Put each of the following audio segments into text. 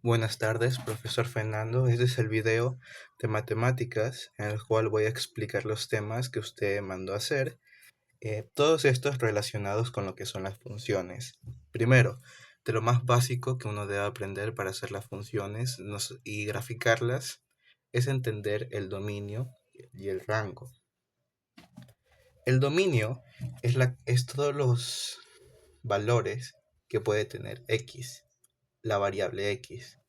Buenas tardes, profesor Fernando. Este es el video de matemáticas en el cual voy a explicar los temas que usted mandó a hacer, todos estos relacionados con lo que son las funciones. Primero, de lo más básico que uno debe aprender para hacer las funciones y graficarlas es entender el dominio y el rango. El dominio es todos los valores que puede tener x, la variable x.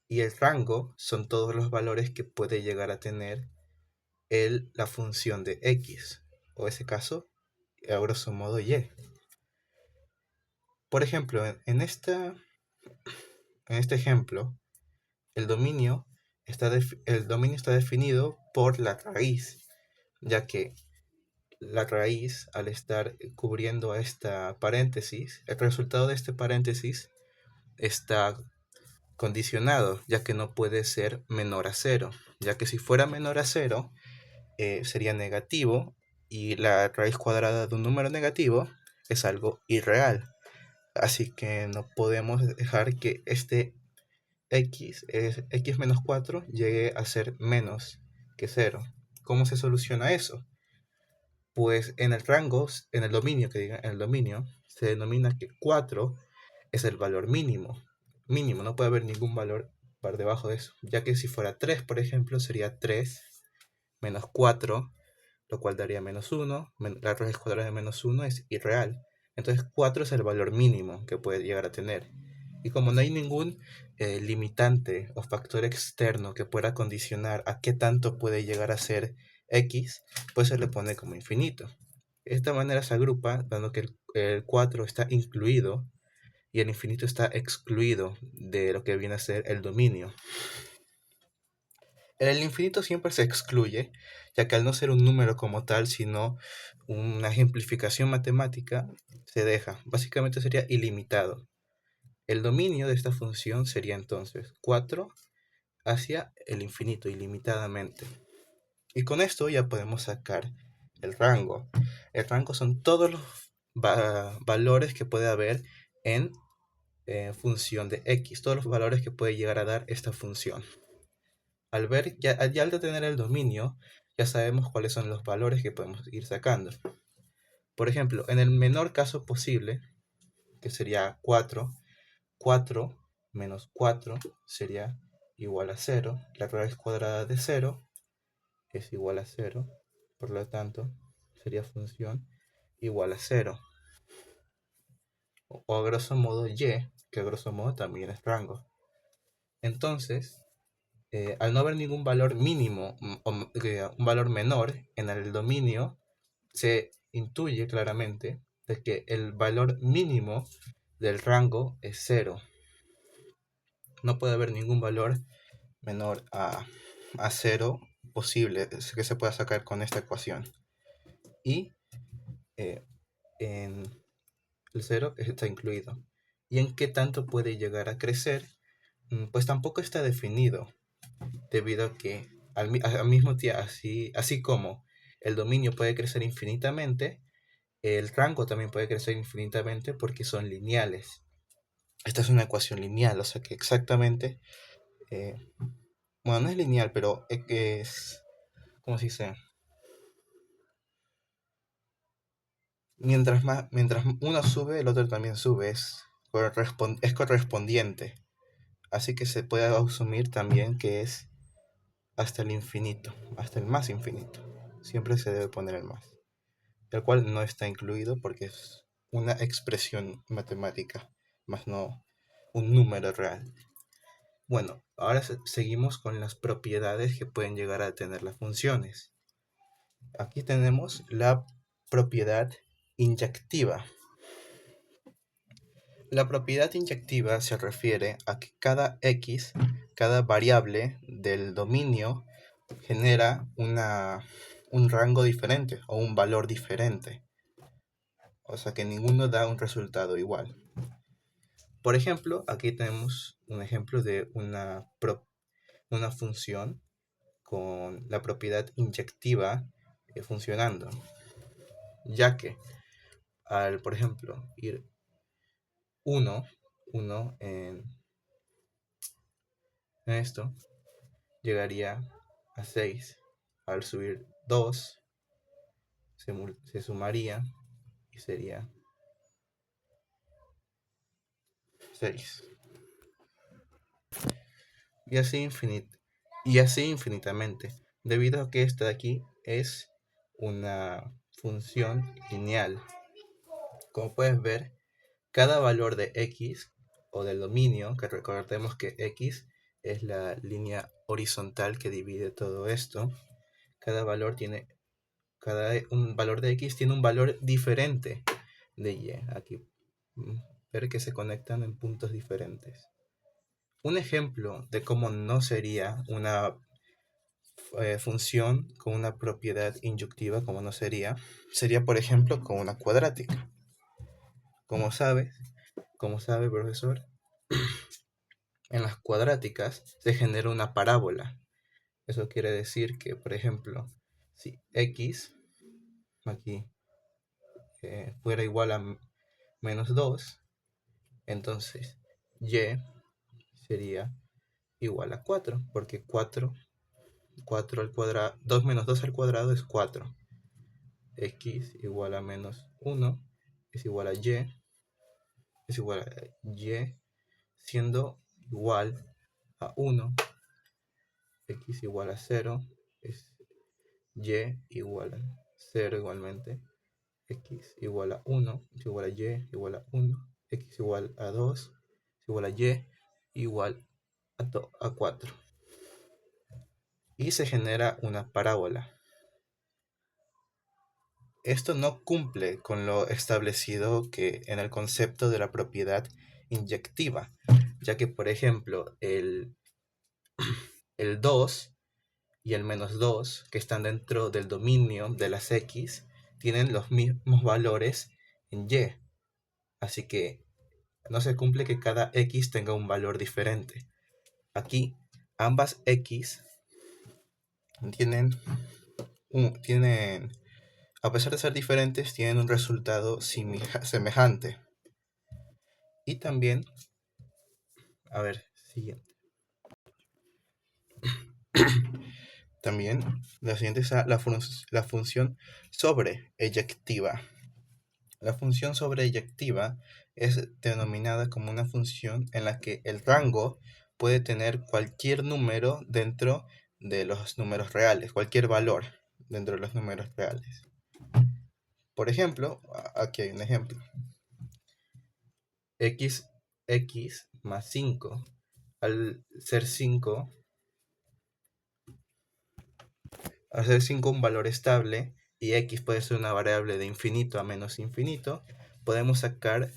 Y el rango son todos los valores que puede llegar a tener la función de x, o ese caso, a grosso modo y. Por ejemplo, en este ejemplo, el dominio está definido por la raíz, ya que la raíz, al estar cubriendo a esta paréntesis, el resultado de este paréntesis está condicionado, ya que no puede ser menor a cero, ya que si fuera menor a cero, sería negativo, y la raíz cuadrada de un número negativo es algo irreal. Así que no podemos dejar que este x menos 4 llegue a ser menos que cero. ¿Cómo se soluciona eso? Pues en el rango, en el dominio, se denomina que 4 es el valor mínimo. Mínimo, no puede haber ningún valor por debajo de eso, ya que si fuera 3, por ejemplo, sería 3 menos 4, lo cual daría menos 1. La raíz cuadrada de menos 1 es irreal. Entonces 4 es el valor mínimo que puede llegar a tener. Y como no hay ningún limitante o factor externo que pueda condicionar a qué tanto puede llegar a ser x, pues se le pone como infinito. De esta manera se agrupa, dando que el 4 está incluido y el infinito está excluido de lo que viene a ser el dominio. El infinito siempre se excluye, ya que al no ser un número como tal, sino una ejemplificación matemática, se deja. Básicamente sería ilimitado. El dominio de esta función sería entonces 4 hacia el infinito, ilimitadamente. Y con esto ya podemos sacar el rango. El rango son todos los valores que puede haber en función de x, todos los valores que puede llegar a dar esta función. Al tener el dominio, ya sabemos cuáles son los valores que podemos ir sacando. Por ejemplo, en el menor caso posible, que sería 4, 4 menos 4 sería igual a 0. La raíz cuadrada de 0 es igual a 0. Por lo tanto, sería función igual a 0. O a grosso modo y, que a grosso modo también es rango. Entonces, al no haber ningún valor mínimo o un valor menor en el dominio, se intuye claramente de que el valor mínimo del rango es 0. No puede haber ningún valor menor a 0 posible que se pueda sacar con esta ecuación. Y en el 0 está incluido. ¿Y en qué tanto puede llegar a crecer? Pues tampoco está definido, debido a que al mismo tiempo, así como el dominio puede crecer infinitamente, el rango también puede crecer infinitamente porque son lineales. Esta es una ecuación lineal, o sea que exactamente, bueno, no es lineal, pero es, ¿cómo se dice? Mientras uno sube, el otro también sube, es correspondiente. Así que se puede asumir también que es hasta el infinito, hasta el más infinito. Siempre se debe poner el más, el cual no está incluido porque es una expresión matemática, más no un número real. Bueno, ahora seguimos con las propiedades que pueden llegar a tener las funciones. Aquí tenemos la propiedad inyectiva. La propiedad inyectiva se refiere a que cada variable del dominio genera un rango diferente o un valor diferente. O sea que ninguno da un resultado igual. Por ejemplo, aquí tenemos un ejemplo de una función con la propiedad inyectiva funcionando. Ya que al, por ejemplo, ir 1, 1 en esto, llegaría a 6. Al subir 2, se sumaría y sería 6. Y así, infinitamente, debido a que esta de aquí es una función lineal. Como puedes ver, cada valor de x o del dominio, que recordemos que x es la línea horizontal que divide todo esto, un valor de x tiene un valor diferente de y. Aquí ver que se conectan en puntos diferentes. Un ejemplo de cómo no sería una función con una propiedad inyectiva, como no sería por ejemplo con una cuadrática. Como sabe, profesor, en las cuadráticas se genera una parábola. Eso quiere decir que, por ejemplo, si x aquí fuera igual a menos 2, entonces y sería igual a 4, porque 4 al cuadrado, 2 menos 2 al cuadrado es 4. X igual a menos 1 es igual a y, siendo igual a 1. X igual a 0 es y igual a 0 igualmente. X igual a 1 es igual a y igual a 1. X igual a 2 es igual a y igual a 4. Y se genera una parábola. Esto no cumple con lo establecido que en el concepto de la propiedad inyectiva, ya que, por ejemplo, el 2 y el menos 2, que están dentro del dominio de las x, tienen los mismos valores en y. Así que no se cumple que cada x tenga un valor diferente. Aquí, ambas x tienen, a pesar de ser diferentes, tienen un resultado semejante. Y también, a ver, siguiente. También, la siguiente es la función sobreeyectiva. La función sobreeyectiva es denominada como una función en la que el rango puede tener cualquier número dentro de los números reales, cualquier valor dentro de los números reales. Por ejemplo, aquí hay un ejemplo. X más 5, al ser 5 un valor estable y x puede ser una variable de infinito a menos infinito, podemos sacar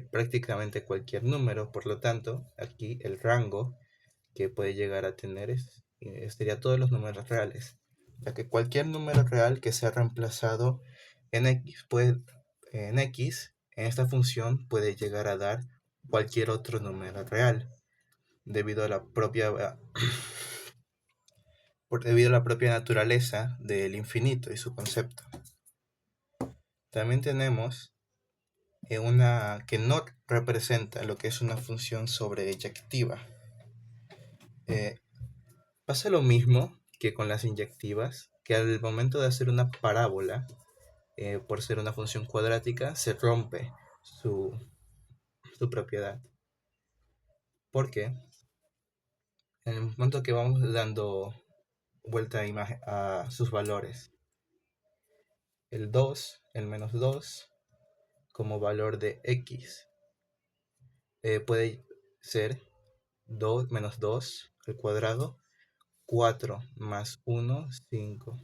prácticamente cualquier número. Por lo tanto, aquí el rango que puede llegar a tener sería todos los números reales, ya que cualquier número real que sea reemplazado en x en esta función puede llegar a dar cualquier otro número real debido a la propia naturaleza del infinito y su concepto. También tenemos una que no representa lo que es una función sobreeyectiva. Pasa lo mismo que con las inyectivas, que al momento de hacer una parábola, por ser una función cuadrática, se rompe su propiedad. Porque en el momento que vamos dando vuelta a sus valores, el 2, el menos 2, como valor de x, puede ser 2 menos 2 al cuadrado, 4 más 1, 5,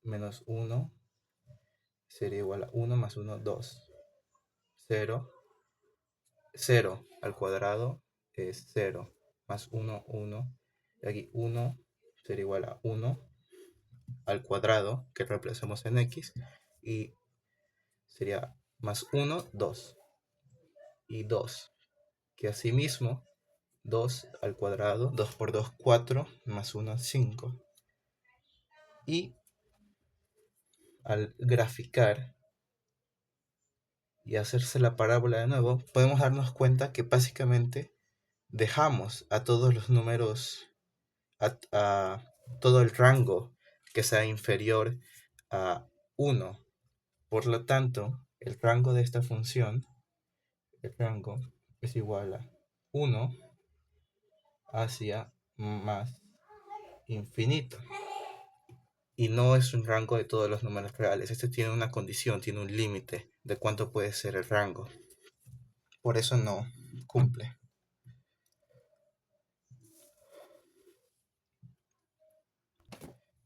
menos 1 sería igual a 1 más 1, 2, 0, 0 al cuadrado es 0, más 1, 1, y aquí 1 sería igual a 1 al cuadrado, que reemplazamos en x, y sería más 1, 2, y 2, que asimismo 2 al cuadrado, 2 por 2, 4, más 1, 5. Y al graficar y hacerse la parábola de nuevo, podemos darnos cuenta que básicamente dejamos a todos los números, a todo el rango que sea inferior a 1. Por lo tanto, el rango de esta función, el rango es igual a 1 hacia más infinito. Y no es un rango de todos los números reales. Este tiene una condición, tiene un límite de cuánto puede ser el rango. Por eso no cumple.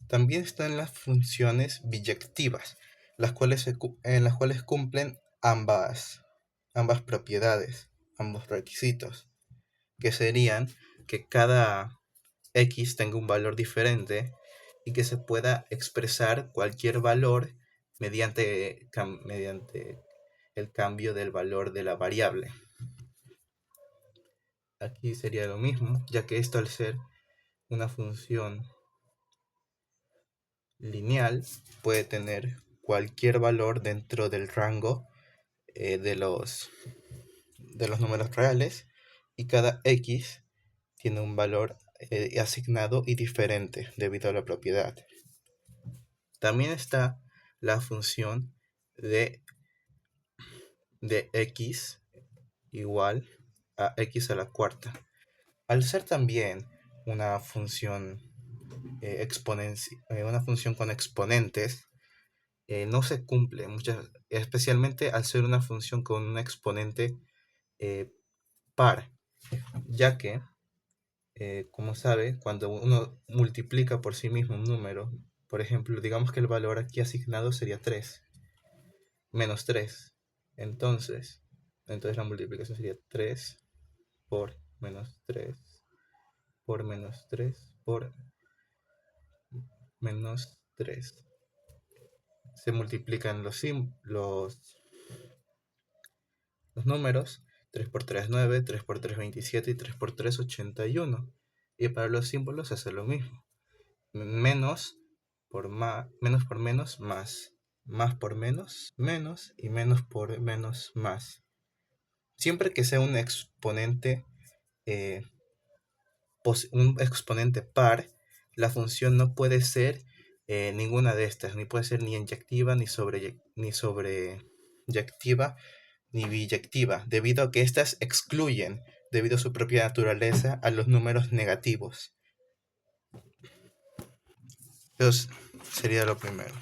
También están las funciones biyectivas, en las cuales cumplen ambas propiedades, ambos requisitos, que serían que cada x tenga un valor diferente y que se pueda expresar cualquier valor mediante el cambio del valor de la variable. Aquí sería lo mismo, ya que esto, al ser una función lineal, puede tener cualquier valor dentro del rango de los números reales, y cada x tiene un valor asignado y diferente debido a la propiedad. También está la función de x igual a x a la cuarta. Al ser también una función una función con exponentes, no se cumple, especialmente al ser una función con un exponente par, ya que, como sabe, cuando uno multiplica por sí mismo un número, por ejemplo, digamos que el valor aquí asignado sería 3, menos 3. Entonces la multiplicación sería 3 por menos 3 por menos 3 por menos 3. Se multiplican los números. 3 por 3 9, 3 por 3 27 y 3 por 3 81. Y para los símbolos hace lo mismo. Menos por menos, más. Más por menos, menos. Y menos por menos, más. Siempre que sea un exponente par, la función no puede ser ninguna de estas, ni puede ser ni inyectiva, ni sobreyectiva, ni biyectiva, debido a que estas excluyen, debido a su propia naturaleza, a los números negativos. Eso sería lo primero.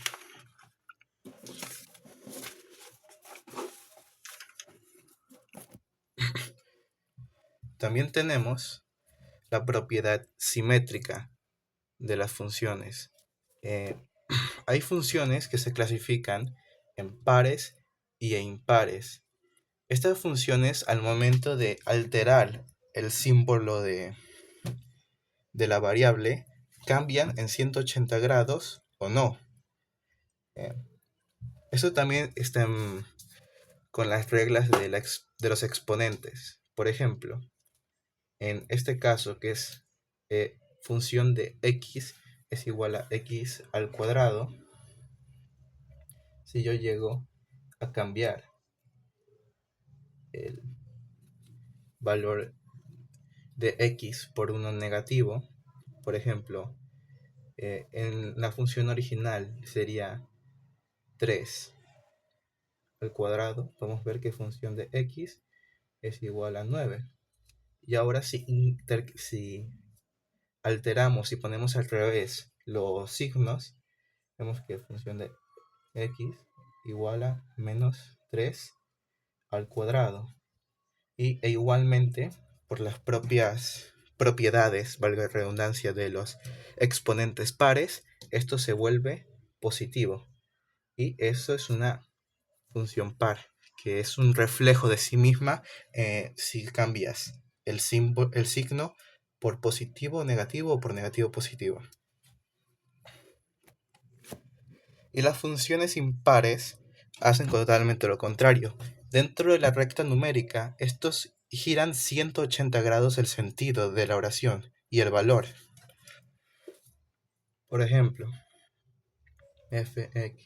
También tenemos la propiedad simétrica de las funciones. Hay funciones que se clasifican en pares y impares. Estas funciones, al momento de alterar el símbolo de la variable, cambian en 180 grados o no. Eso también está con las reglas de los exponentes. Por ejemplo, en este caso, que es función de x es igual a x al cuadrado, si yo llego a cambiar el valor de x por uno negativo, por ejemplo, en la función original sería 3 al cuadrado, podemos ver que función de x es igual a 9. Y ahora si alteramos y ponemos al revés los signos, vemos que función de x igual a menos 3 al cuadrado. E igualmente, por las propias propiedades, valga la redundancia, de los exponentes pares, esto se vuelve positivo. Y eso es una función par, que es un reflejo de sí misma si cambias el signo por positivo negativo o por negativo positivo. Y las funciones impares hacen totalmente lo contrario. Dentro de la recta numérica, estos giran 180 grados el sentido de la oración y el valor. Por ejemplo, fx,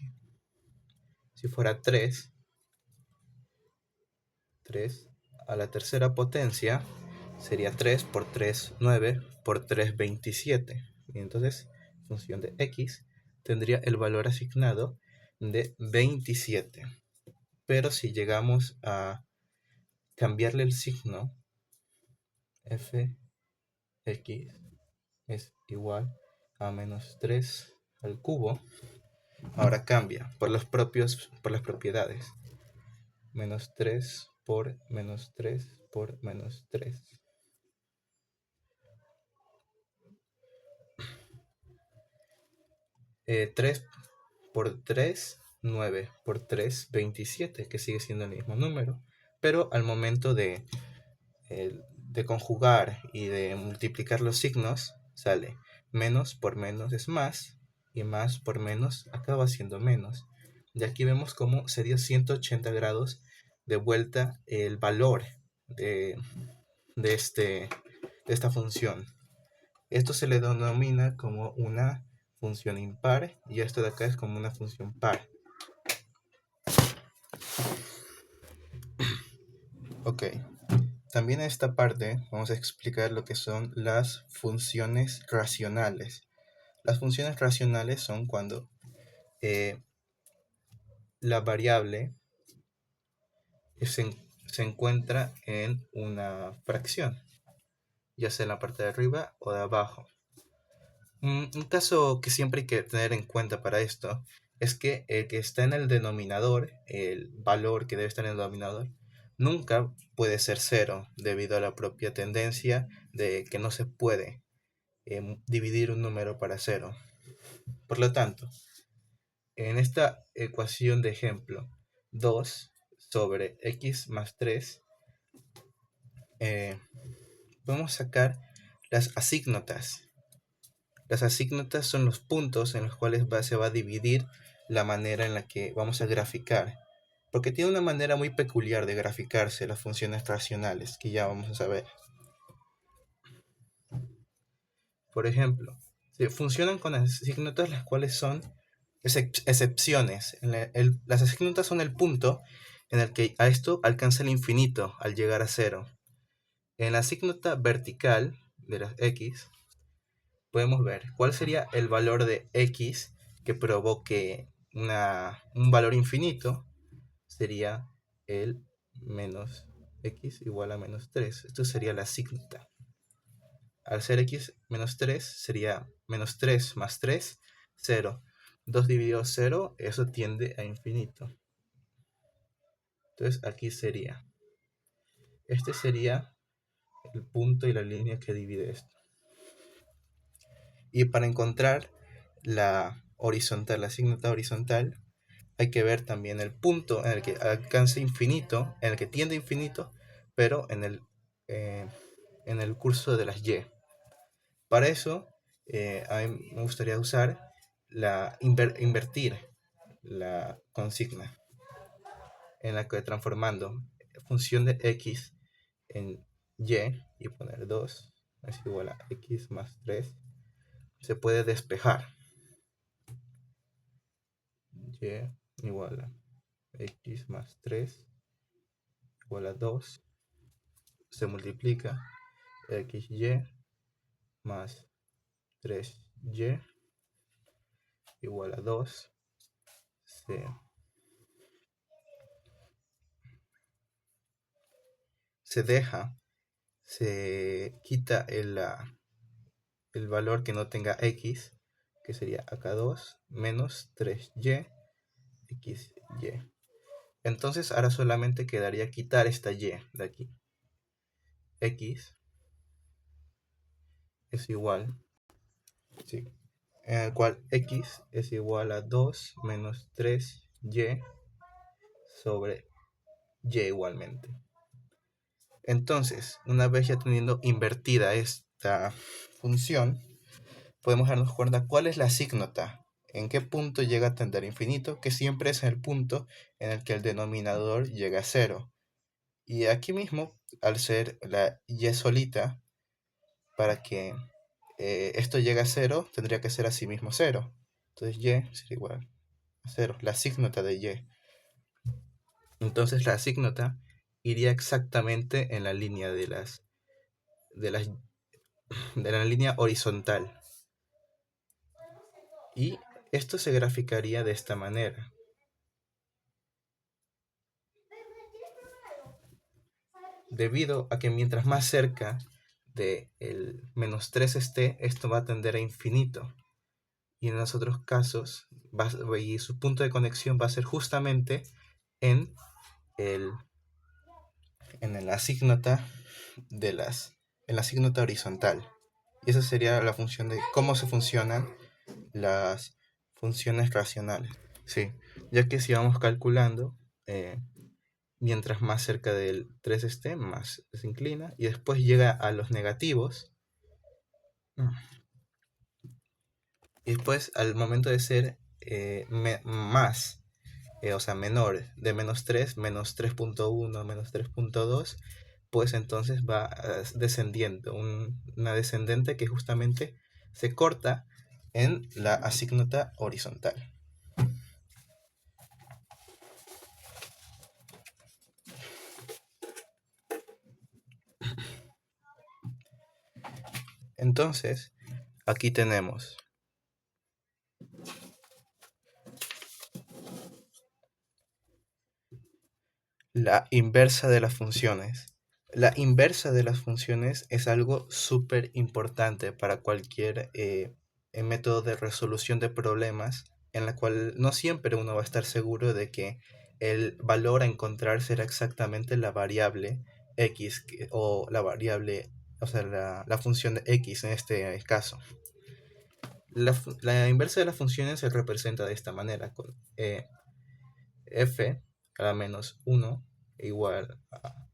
si fuera 3, 3 a la tercera potencia sería 3 por 3, 9 por 3, 27. Y entonces, función de x tendría el valor asignado de 27. Pero si llegamos a cambiarle el signo, fx es igual a menos 3 al cubo. Ahora cambia por las propiedades. Menos 3 por menos 3 por menos 3. 3 por 3, 9 por 3, 27, que sigue siendo el mismo número. Pero al momento de conjugar y de multiplicar los signos, sale menos por menos es más, y más por menos acaba siendo menos. Y aquí vemos cómo se dio 180 grados de vuelta el valor de esta función. Esto se le denomina como una función impar, y esto de acá es como una función par. Ok, también en esta parte vamos a explicar lo que son las funciones racionales. Las funciones racionales son cuando la variable se encuentra en una fracción, ya sea en la parte de arriba o de abajo. Un caso que siempre hay que tener en cuenta para esto es que el que está en el denominador, el valor que debe estar en el denominador, nunca puede ser cero, debido a la propia tendencia de que no se puede dividir un número para cero. Por lo tanto, en esta ecuación de ejemplo, 2 sobre x más 3, podemos sacar las asígnotas. Las asígnotas son los puntos en los cuales se va a dividir la manera en la que vamos a graficar, porque tiene una manera muy peculiar de graficarse las funciones racionales, que ya vamos a saber. Por ejemplo, funcionan con asígnotas las cuales son excepciones. Las asígnotas son el punto en el que a esto alcanza el infinito al llegar a cero. En la asígnota vertical de las x, podemos ver cuál sería el valor de x que provoque un valor infinito. Sería el menos x igual a menos 3. Esto sería la asígnota. Al ser x menos 3 sería menos 3 más 3, 0. 2 dividido 0, eso tiende a infinito. Entonces aquí sería. Este sería el punto y la línea que divide esto. Y para encontrar la horizontal, la asígnota horizontal, hay que ver también el punto en el que alcanza infinito, en el que tiende a infinito, pero en el curso de las y. Para eso, a mí me gustaría usar invertir la consigna, en la que transformando función de x en y poner 2 es igual a x más 3, se puede despejar. Y igual a x más 3 igual a 2, se multiplica xy más 3y igual a 2, se quita el valor que no tenga x, que sería acá 2 menos 3y xy. Entonces ahora solamente quedaría quitar esta y de aquí. X es igual, sí, en el cual x es igual a 2 menos 3y sobre y igualmente. Entonces, una vez ya teniendo invertida esta función, podemos darnos cuenta cuál es la asígnota, en qué punto llega a tender a infinito, que siempre es el punto en el que el denominador llega a 0. Y aquí mismo, al ser la y solita, para que esto llegue a 0, tendría que ser así mismo 0. Entonces y sería igual a 0, la asígnota de y. Entonces la asígnota iría exactamente en la línea de las de la línea horizontal. Y esto se graficaría de esta manera. Debido a que mientras más cerca de el -3 esté, esto va a tender a infinito. Y en los otros casos, y su punto de conexión va a ser justamente en el en la asígnota en la asígnota horizontal. Y esa sería la función de cómo se funcionan las funciones racionales. Sí, ya que si vamos calculando, mientras más cerca del 3 esté, más se inclina. Y después llega a los negativos. Y después, al momento de ser más, o sea, menor de -3, -3.1, -3.2, pues entonces va descendiendo, una descendente que justamente se corta en la asígnota horizontal. Entonces, aquí tenemos la inversa de las funciones. La inversa de las funciones es algo súper importante para cualquier método de resolución de problemas, en la cual no siempre uno va a estar seguro de que el valor a encontrar será exactamente la variable x o la variable, o sea, la función de x en este caso. La inversa de las funciones se representa de esta manera, con f a la menos 1 igual a,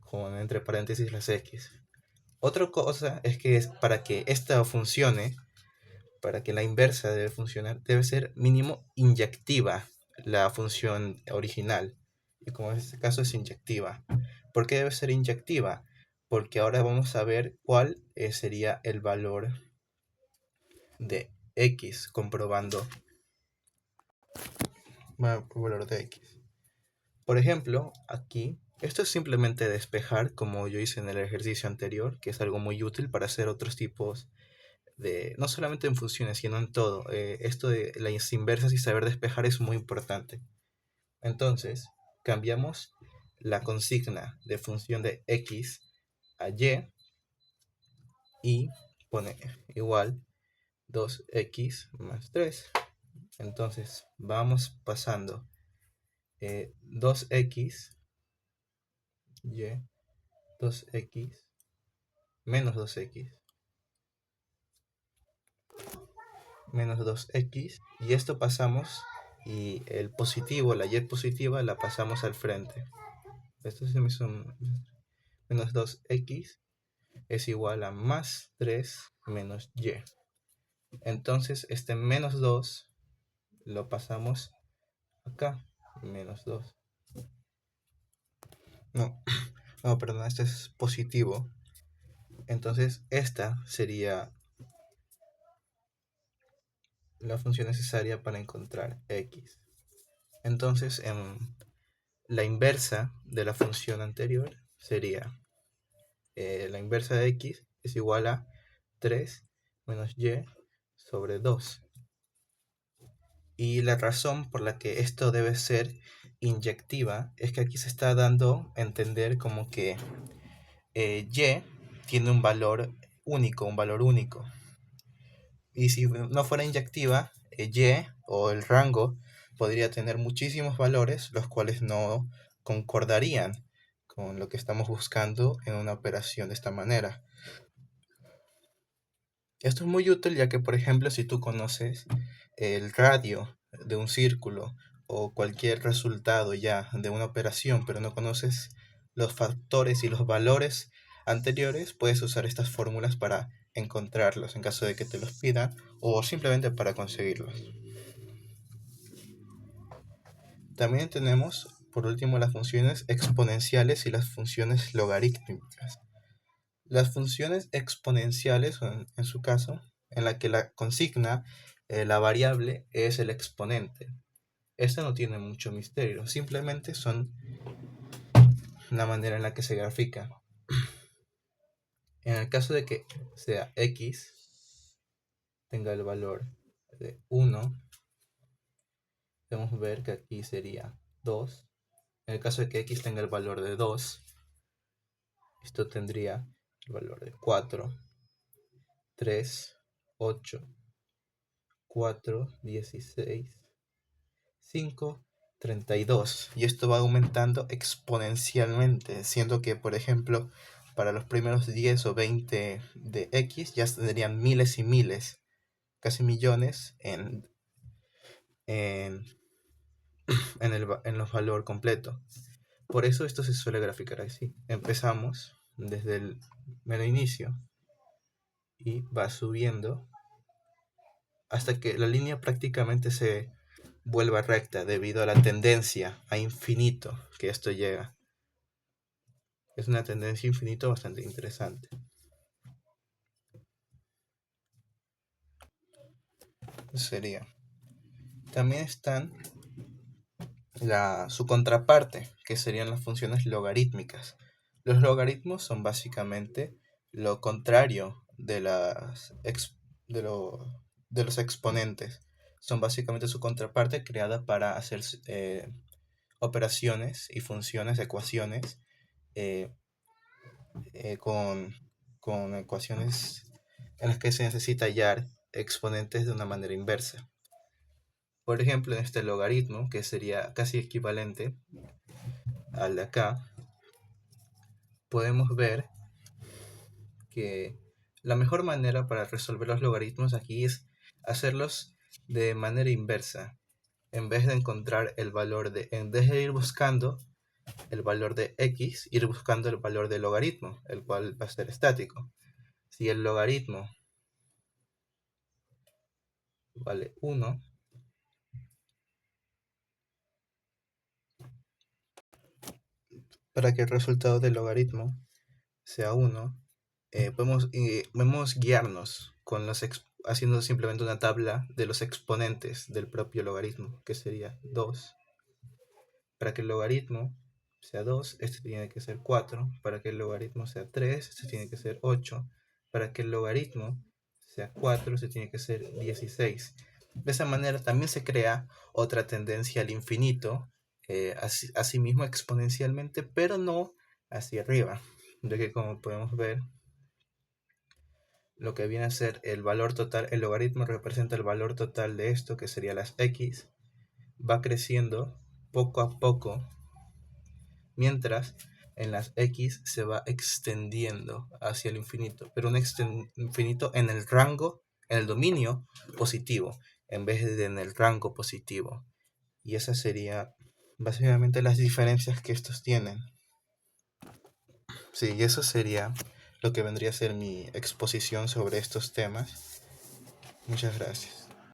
con entre paréntesis las x. Otra cosa es que para que esta funcione, para que la inversa debe funcionar, debe ser mínimo inyectiva la función original. Y como en este caso es inyectiva. ¿Por qué debe ser inyectiva? Porque ahora vamos a ver cuál sería el valor de x comprobando el valor de x. Por ejemplo, aquí, esto es simplemente despejar, como yo hice en el ejercicio anterior, que es algo muy útil para hacer otros tipos de, no solamente en funciones, sino en todo. Esto de las inversas y saber despejar es muy importante. Entonces, cambiamos la consigna de función de x a y pone igual 2x más 3. Entonces, vamos pasando 2x, y, 2x, menos 2x, menos 2x, y esto pasamos, y el positivo, la y positiva, la pasamos al frente. Esto se me hizo menos 2x es igual a más 3 menos y. Entonces este menos 2 lo pasamos acá, menos 2. No, no, perdón, este es positivo. Entonces esta sería la función necesaria para encontrar x. Entonces, la inversa de la función anterior sería la inversa de x es igual a 3 menos y sobre 2. Y la razón por la que esto debe ser inyectiva es que aquí se está dando a entender como que y tiene un valor único. Y si no fuera inyectiva, y o el rango podría tener muchísimos valores, los cuales no concordarían con lo que estamos buscando en una operación de esta manera. Esto es muy útil ya que, por ejemplo, si tú conoces el radio de un círculo o cualquier resultado ya de una operación, pero no conoces los factores y los valores anteriores, puedes usar estas fórmulas para encontrarlos en caso de que te los pidan o simplemente para conseguirlos. También tenemos, por último, las funciones exponenciales y las funciones logarítmicas. Las funciones exponenciales, en su caso, en la que la consigna, la variable, es el exponente. Esta no tiene mucho misterio, simplemente son la manera en la que se grafica. En el caso de que sea x tenga el valor de 1, podemos ver que aquí sería 2. En el caso de que x tenga el valor de 2, esto tendría el valor de 4, 3, 8, 4, 16, 5, 32. Y esto va aumentando exponencialmente, siendo que, por ejemplo, para los primeros 10 o 20 de x ya tendrían miles y miles, casi millones en, en los valor completo. Por eso esto se suele graficar así. Empezamos desde el mero inicio y va subiendo hasta que la línea prácticamente se vuelva recta debido a la tendencia a infinito que esto llega. Es una tendencia infinito bastante interesante. Sería. También están su contraparte, que serían las funciones logarítmicas. Los logaritmos son básicamente lo contrario de los exponentes. Son básicamente su contraparte creada para hacer operaciones y funciones, ecuaciones, eh, con ecuaciones en las que se necesita hallar exponentes de una manera inversa. Por ejemplo, en este logaritmo, que sería casi equivalente al de acá, podemos ver que la mejor manera para resolver los logaritmos aquí es hacerlos de manera inversa. En vez de encontrar el valor en vez de ir buscando el valor de x, ir buscando el valor del logaritmo, el cual va a ser estático. Si el logaritmo vale 1, para que el resultado del logaritmo sea 1, podemos guiarnos con haciendo simplemente una tabla de los exponentes del propio logaritmo, que sería 2. Para que el logaritmo sea 2, este tiene que ser 4. Para que el logaritmo sea 3, este tiene que ser 8. Para que el logaritmo sea 4, este tiene que ser 16. De esa manera también se crea otra tendencia al infinito, asimismo exponencialmente, pero no hacia arriba, ya que como podemos ver, lo que viene a ser el valor total, el logaritmo representa el valor total de esto, que sería las x, va creciendo poco a poco, mientras en las x se va extendiendo hacia el infinito, pero un infinito en el rango, en el dominio positivo, en vez de en el rango positivo. Y esas serían básicamente las diferencias que estos tienen. Sí, y eso sería lo que vendría a ser mi exposición sobre estos temas. Muchas gracias.